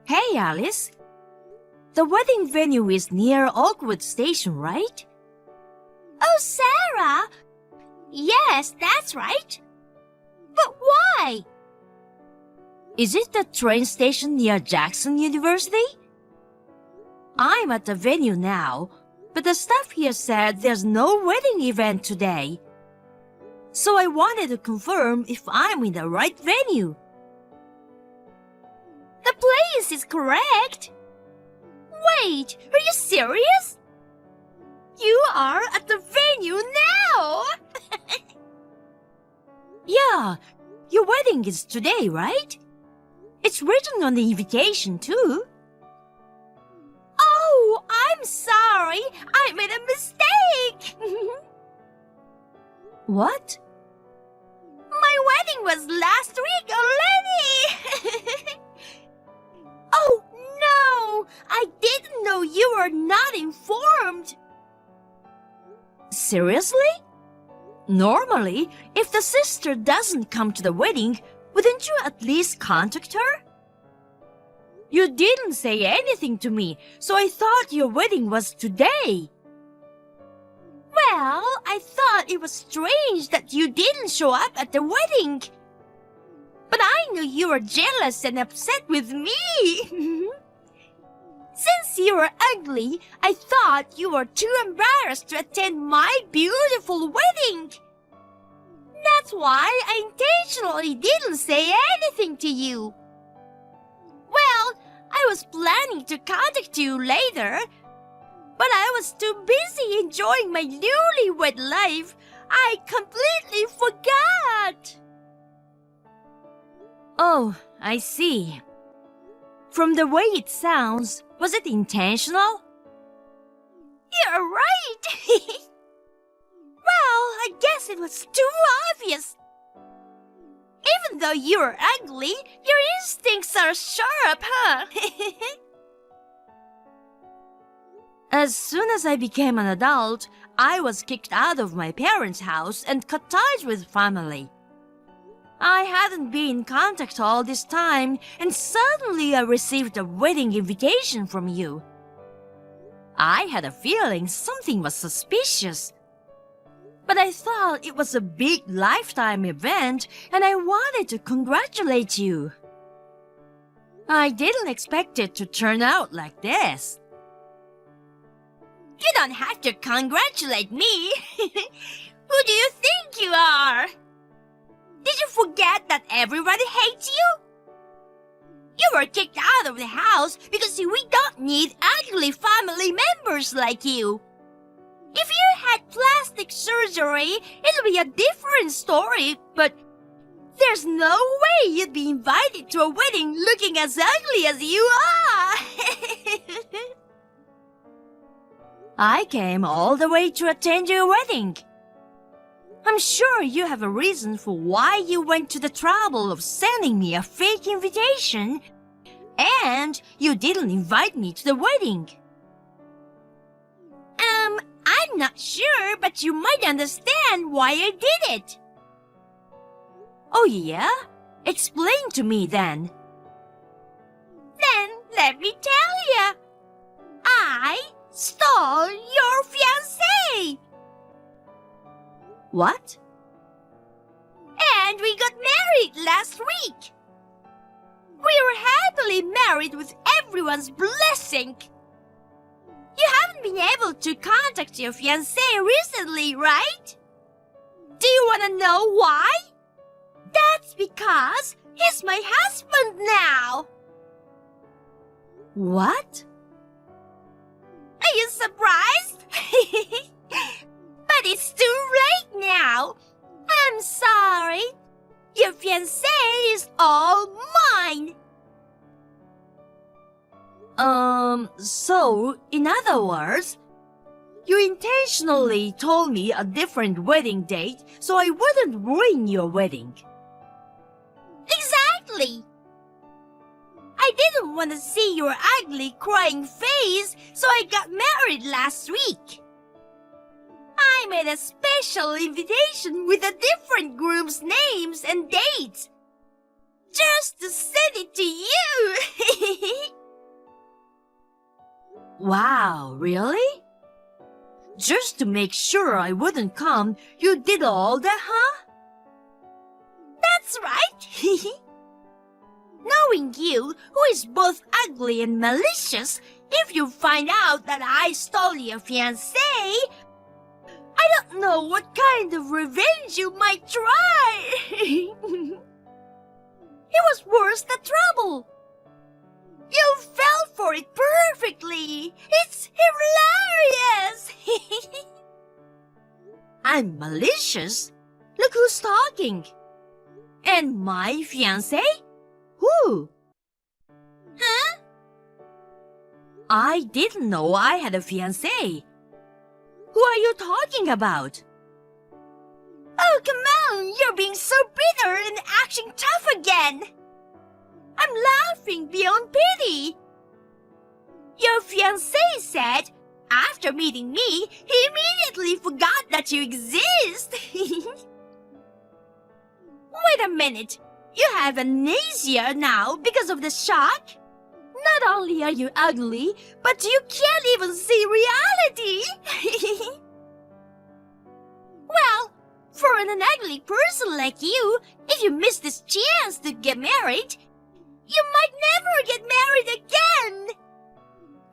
Hey, Alice. The wedding venue is near Oakwood Station, right? Oh, Sarah! Yes, that's right. But why? Is it the train station near Jackson University? I'm at the venue now, but the staff here said there's no wedding event today. So I wanted to confirm if I'm in the right venue. The place is correct. Wait, are you serious? You are at the venue now! Yeah, your wedding is today, right? It's written on the invitation, too. Oh, I'm sorry. I made a mistake. What? My wedding was last week already. Oh, no. I didn't know you were not informed. Seriously? Normally, if the sister doesn't come to the wedding, wouldn't you at least contact her? You didn't say anything to me, so I thought your wedding was today. Well, I thought it was strange that you didn't show up at the wedding. But I knew you were jealous and upset with me. Since you were ugly, I thought you were too embarrassed to attend my beautiful wedding. That's why I intentionally didn't say anything to you. Well, I was planning to contact you later, but I was too busy enjoying my newlywed life. I completely forgot. Oh, I see. From the way it sounds, was it intentional? You're right. Well, I guess it was too obvious. Even though you're ugly, your instincts are sharp, huh? As soon as I became an adult, I was kicked out of my parents' house and cut ties with family. I hadn't been in contact all this time, and suddenly I received a wedding invitation from you. I had a feeling something was suspicious. But I thought it was a big lifetime event, and I wanted to congratulate you. I didn't expect it to turn out like this. You don't have to congratulate me. Who do you think you are? Did you forget that everybody hates you? You were kicked out of the house because we don't need ugly family members like you. If you had plastic surgery, it'll be a different story, but there's no way you'd be invited to a wedding looking as ugly as you are. I came all the way to attend your wedding. I'm sure you have a reason for why you went to the trouble of sending me a fake invitation, and you didn't invite me to the wedding. I'm not sure, but you might understand why I did it. Oh yeah? Explain to me then. Then let me tell you. I stole your fiancé. What? And we got married last week. We were happily married with everyone's blessing. You haven't been able to contact your fiancé recently, right? Do you want to know why? That's because he's my husband now. What? Are you surprised? But it's too late now. I'm sorry. Your fiancé is all mine. So, in other words, you intentionally told me a different wedding date so I wouldn't ruin your wedding. Exactly. I didn't want to see your ugly crying face, so I got married last week. I made a special invitation with the different groups' names and dates, just to send it to you. Wow, really? Just to make sure I wouldn't come, you did all that, huh? That's right. Knowing you, who is both ugly and malicious, if you find out that I stole your fiancé, I don't know what kind of revenge you might try. It was worse than trouble. You fell for it perfectly. It's hilarious. I'm malicious? Look who's talking. And my fiancé? Who? Huh? I didn't know I had a fiancé. Who are you talking about? Oh, come on. You're being so bitter and acting tough again. I'm laughing beyond pity. Your fiancé said, after meeting me, he immediately forgot that you exist. Wait a minute. You have amnesia now because of the shock? Not only are you ugly, but you can't even see reality. Well, for an ugly person like you, if you miss this chance to get married, you might never get married again.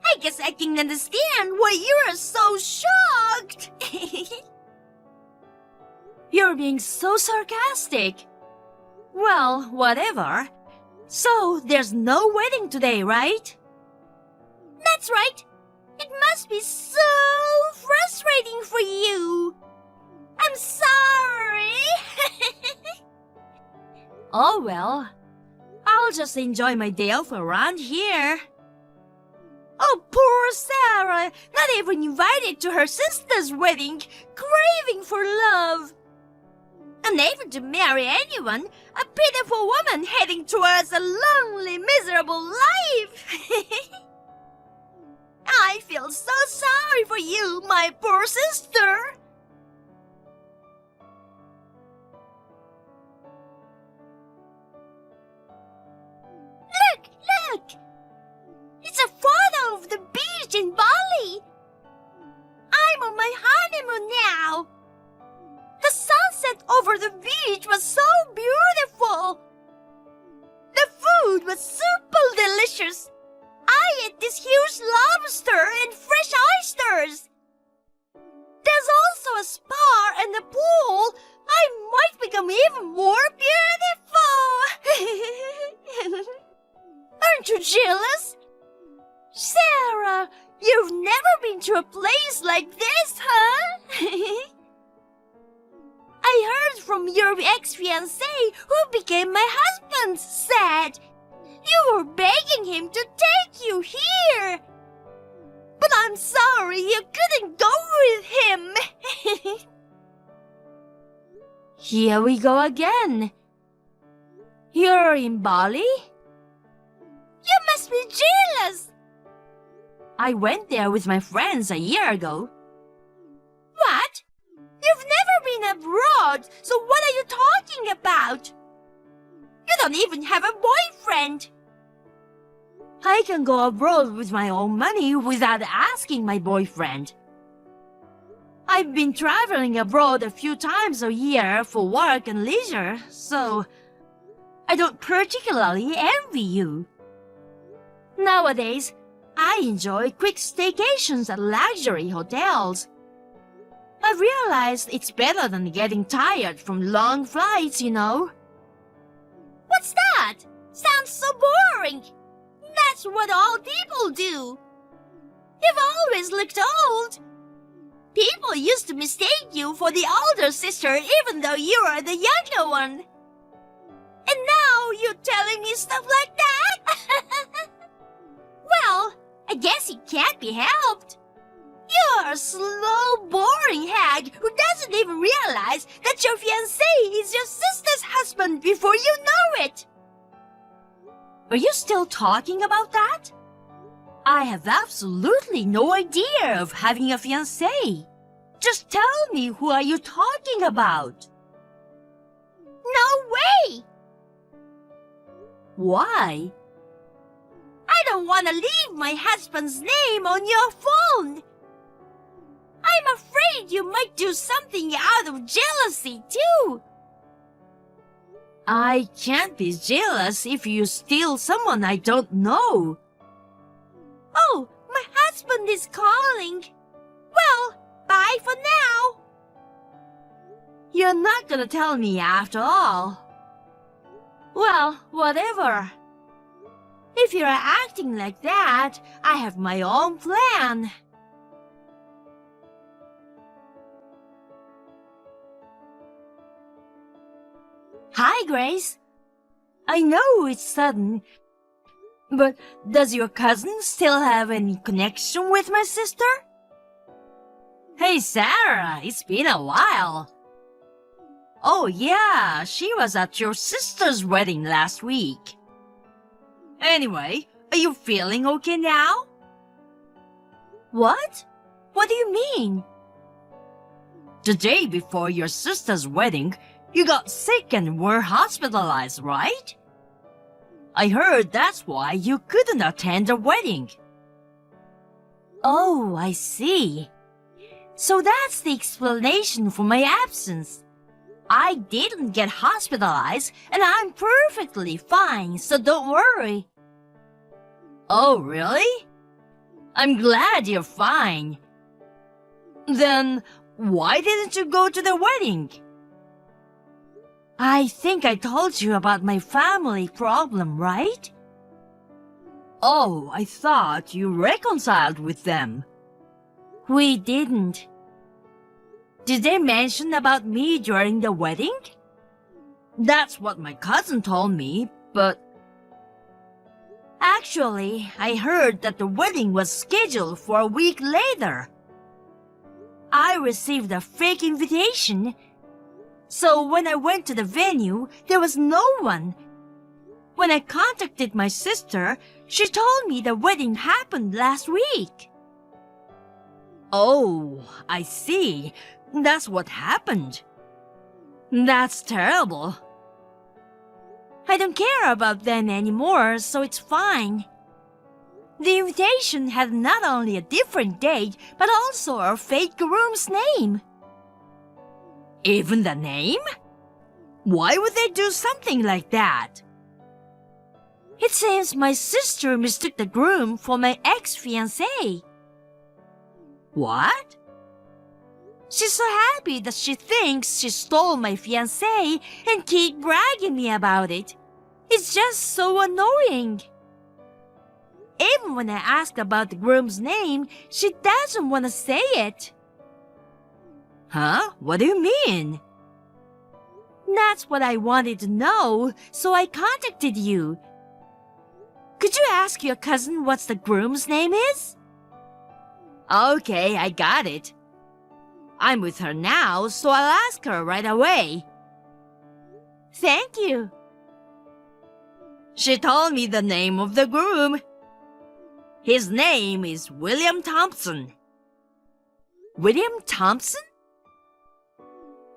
I guess I can understand why you are so shocked. You're being so sarcastic. Well, whatever. So, there's no wedding today, right? That's right. It must be so frustrating for you. I'm sorry. Oh well. I'll just enjoy my day off around here. Oh, poor Sarah. Not even invited to her sister's wedding, craving for love. Unable to marry anyone, a pitiful woman heading towards a lonely, miserable life. I feel so sorry for you, my poor sister. Look! It's a photo of the beach in Bali. I'm on my honeymoon now. The sunset over the beach was so beautiful. The food was super delicious. I ate this huge lobster and fresh oysters. There's also a spa and a pool. I might become even more beautiful. Aren't you jealous? Sarah, you've never been to a place like this, huh? I heard from your ex-fiancé, who became my husband, said you were begging him to take you here. But I'm sorry you couldn't go with him. Here we go again. You're in Bali? You must be jealous. I went there with my friends a year ago. What? You've never been abroad, so what are you talking about? You don't even have a boyfriend. I can go abroad with my own money without asking my boyfriend. I've been traveling abroad a few times a year for work and leisure, so I don't particularly envy you. Nowadays, I enjoy quick staycations at luxury hotels. I've realized it's better than getting tired from long flights, you know. What's that? Sounds so boring. That's what all people do. You've always looked old. People used to mistake you for the older sister even though you are the younger one. And now you're telling me stuff like that? Well, I guess it can't be helped. You're a slow, boring hag who doesn't even realize that your fiancé is your sister's husband before you know it. Are you still talking about that? I have absolutely no idea of having a fiancé. Just tell me, who are you talking about? No way! Why? I don't want to leave my husband's name on your phone. I'm afraid you might do something out of jealousy, too. I can't be jealous if you steal someone I don't know. Oh, my husband is calling. Well, bye for now. You're not gonna tell me after all. Well, whatever. If you're acting like that, I have my own plan. Hi, Grace. I know it's sudden, but does your cousin still have any connection with my sister? Hey, Sarah, it's been a while. Oh, yeah, she was at your sister's wedding last week. Anyway, are you feeling okay now? What? What do you mean? The day before your sister's wedding, you got sick and were hospitalized, right? I heard that's why you couldn't attend the wedding. Oh, I see. So that's the explanation for my absence. I didn't get hospitalized and I'm perfectly fine, so don't worry. Oh, really? I'm glad you're fine. Then why didn't you go to the wedding? I think I told you about my family problem, right? Oh, I thought you reconciled with them. We didn't. Did they mention about me during the wedding? That's what my cousin told me, but... Actually, I heard that the wedding was scheduled for a week later. I received a fake invitation. So when I went to the venue, there was no one. When I contacted my sister, she told me the wedding happened last week. Oh, I see. That's what happened. That's terrible. I don't care about them anymore, so it's fine. The invitation had not only a different date, but also our fake groom's name. Even the name? Why would they do something like that? It seems my sister mistook the groom for my ex-fiancé. What? She's so happy that she thinks she stole my fiancé and keep bragging me about it. It's just so annoying. Even when I ask about the groom's name, she doesn't want to say it. Huh? What do you mean? That's what I wanted to know, so I contacted you. Could you ask your cousin what the groom's name is? Okay, I got it. I'm with her now, so I'll ask her right away. Thank you. She told me the name of the groom. His name is William Thompson. William Thompson?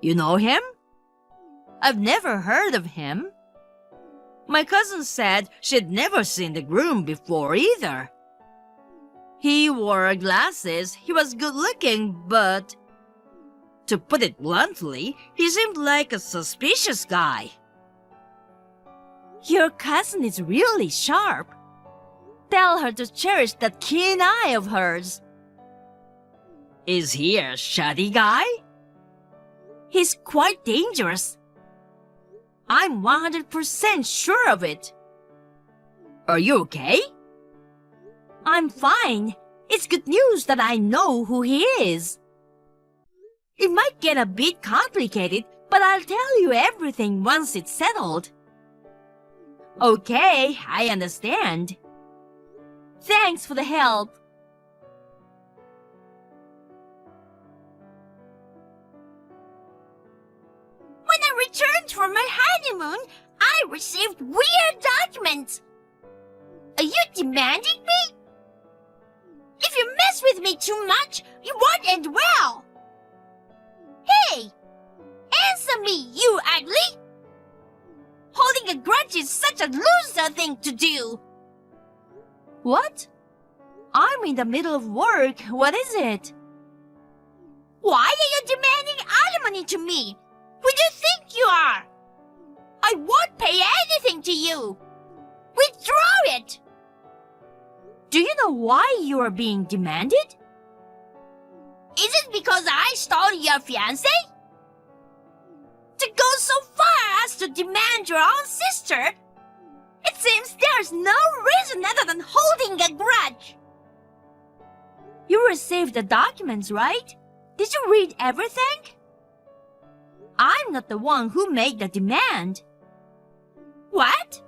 You know him? I've never heard of him. My cousin said she'd never seen the groom before either. He wore glasses, he was good-looking, but... to put it bluntly, he seemed like a suspicious guy. Your cousin is really sharp. Tell her to cherish that keen eye of hers. Is he a shady guy? He's quite dangerous. I'm 100% sure of it. Are you okay? I'm fine. It's good news that I know who he is. It might get a bit complicated, but I'll tell you everything once it's settled. Okay, I understand. Thanks for the help. When I returned from my honeymoon, I received weird documents. Are you demanding me? If you mess with me too much, you won't end well. Hey! Answer me, you ugly! Holding a grudge is such a loser thing to do. What? I'm in the middle of work. What is it? Why are you demanding alimony to me? Who do you think you are? I won't pay anything to you. Withdraw it! Do you know why you are being demanded? Is it because I stole your fiancé? To go so far as to demand your own sister? It seems there's no reason other than holding a grudge. You received the documents, right? Did you read everything? I'm not the one who made the demand. What?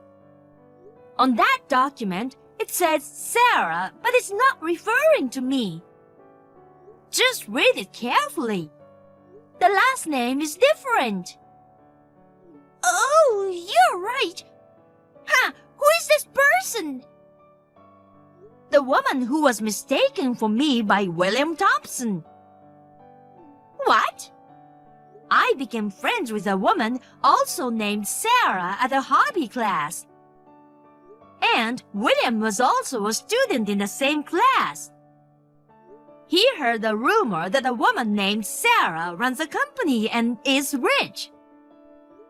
On that document, it says Sarah, but it's not referring to me. Just read it carefully. The last name is different. Oh, you're right. Huh, who is this person? The woman who was mistaken for me by William Thompson. What? I became friends with a woman also named Sarah at a hobby class. And William was also a student in the same class. He heard a rumor that a woman named Sarah runs a company and is rich.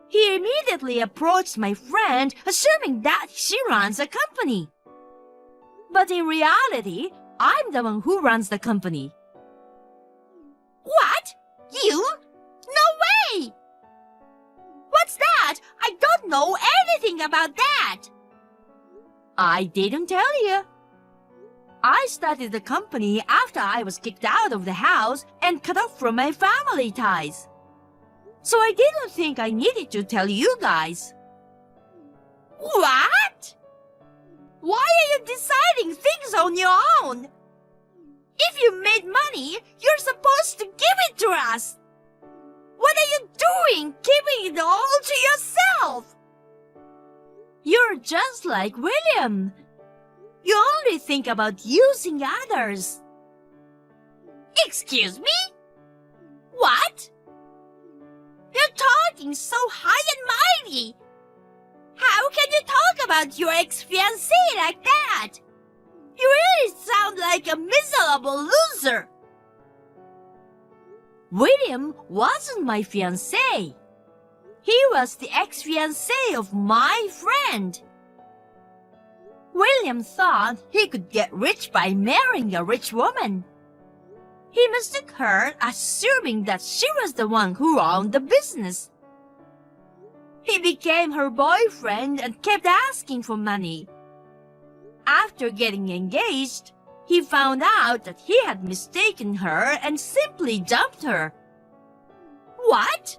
He immediately approached my friend, assuming that she runs a company. But in reality, I'm the one who runs the company. What? You? No way! What's that? I don't know anything about that. I didn't tell you. I started the company after I was kicked out of the house and cut off from my family ties. So I didn't think I needed to tell you guys. What? Why are you deciding things on your own? If you made money, you're supposed to give it to us. What are you doing, keeping it all to yourself? You're just like William. You only think about using others. Excuse me? What? You're talking so high and mighty. How can you talk about your ex-fiancé like that? You really sound like a miserable loser. William wasn't my fiancé. He was the ex-fiancé of my friend. William thought he could get rich by marrying a rich woman. He mistook her, assuming that she was the one who owned the business. He became her boyfriend and kept asking for money. After getting engaged, he found out that he had mistaken her and simply dumped her. What?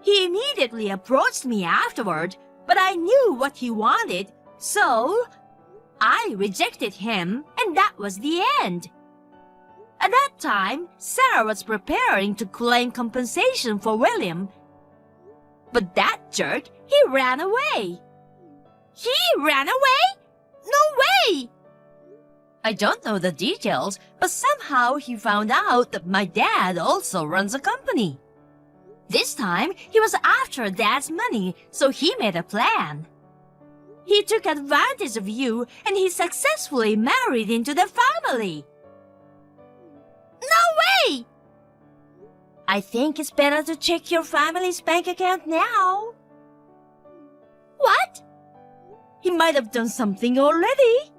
He immediately approached me afterward, but I knew what he wanted, so I rejected him, and that was the end. At that time, Sarah was preparing to claim compensation for William. But that jerk, he ran away. He ran away? No way! I don't know the details, but somehow he found out that my dad also runs a company. This time, he was after Dad's money, so he made a plan. He took advantage of you, and he successfully married into the family. No way! I think it's better to check your family's bank account now. What? He might have done something already.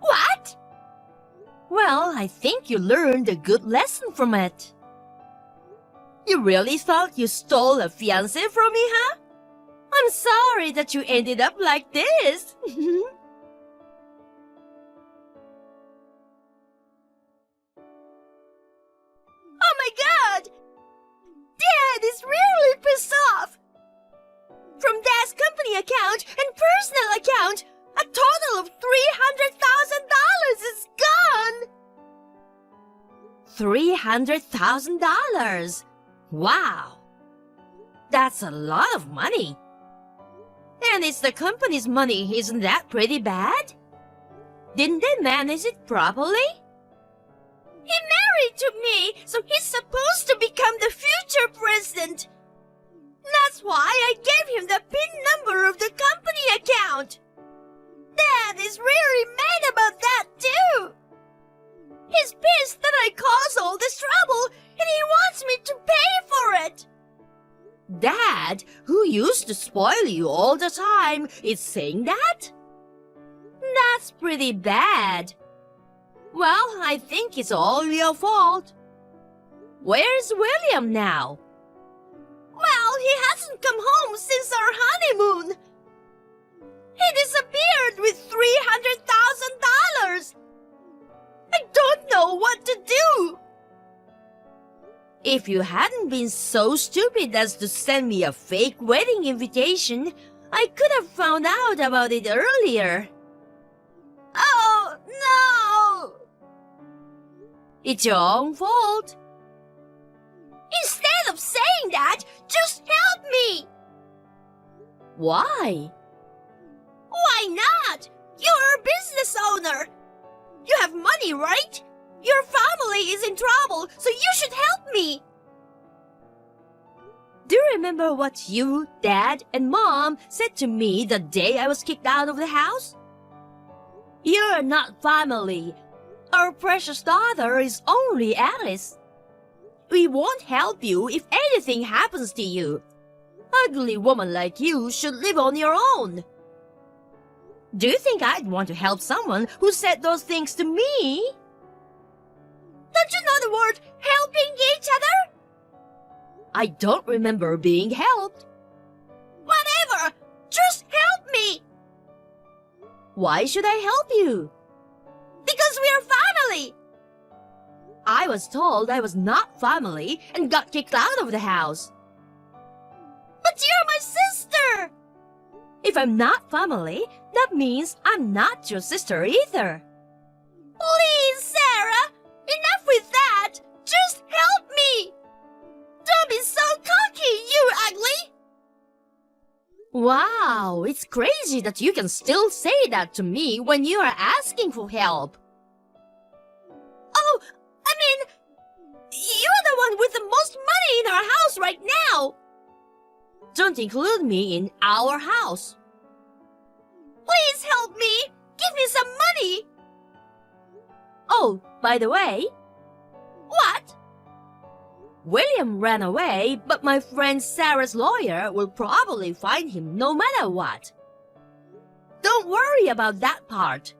What? Well, I think you learned a good lesson from it. You really thought you stole a fiancé from me, huh? I'm sorry that you ended up like this. Oh my God! Dad is really pissed off! From Dad's company account and personal account, a total of $300,000 is gone! $300,000. Wow. That's a lot of money. And it's the company's money, isn't that pretty bad? Didn't they manage it properly? He married to me, so he's supposed to become the future president. That's why I gave him the PIN number of the company account. Dad is really mad about that too. He's pissed that I caused all this trouble and he wants me to pay for it. Dad, who used to spoil you all the time, is saying that? That's pretty bad. Well, I think it's all your fault. Where's William now? Well, he hasn't come home since our honeymoon. He disappeared with $300,000. I don't know what to do. If you hadn't been so stupid as to send me a fake wedding invitation, I could have found out about it earlier. Oh, no! It's your own fault. Instead of saying that, just help me! Why? Why not? You're a business owner. You have money, right? Your family is in trouble, so you should help me. Do you remember what you, Dad, and Mom said to me the day I was kicked out of the house? You're not family. Our precious daughter is only Alice. We won't help you if anything happens to you. Ugly woman like you should live on your own. Do you think I'd want to help someone who said those things to me? Don't you know the word helping each other? I don't remember being helped. Whatever! Just help me! Why should I help you? Because we are family! I was told I was not family and got kicked out of the house. But you're my sister! If I'm not family, that means I'm not your sister either. Please, Sarah! Enough with that! Just help me! Don't be so cocky, you ugly! Wow, it's crazy that you can still say that to me when you are asking for help. Oh, I mean, you're the one with the most money in our house right now! Don't include me in our house. Please help me! Give me some money! Oh, by the way, What? William ran away, but my friend Sarah's lawyer will probably find him no matter what. Don't worry about that part.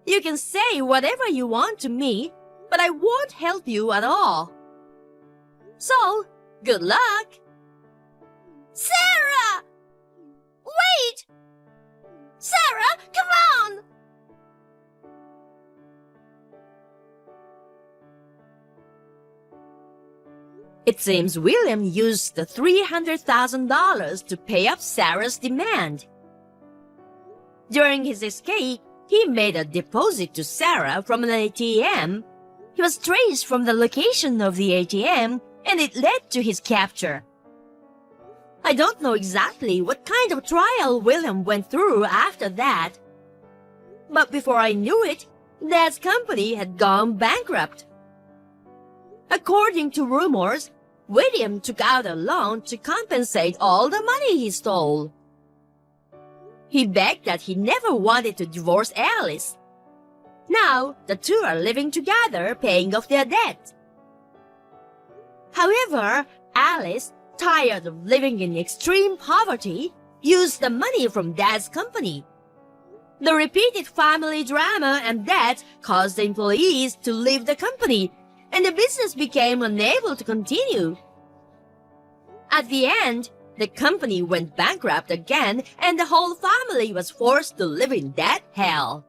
You can say whatever you want to me, but I won't help you at all. So, good luck. Sarah! Wait! Sarah, come on! It seems William used the $300,000 to pay up Sarah's demand. During his escape, he made a deposit to Sarah from an ATM. He was traced from the location of the ATM, and it led to his capture. I don't know exactly what kind of trial William went through after that. But before I knew it, Dad's company had gone bankrupt. According to rumors, William took out a loan to compensate all the money he stole. He begged that he never wanted to divorce Alice. Now, the two are living together, paying off their debt. However, Alice, tired of living in extreme poverty, used the money from Dad's company. The repeated family drama and debt caused the employees to leave the company, and the business became unable to continue. At the end, the company went bankrupt again, and the whole family was forced to live in that hell.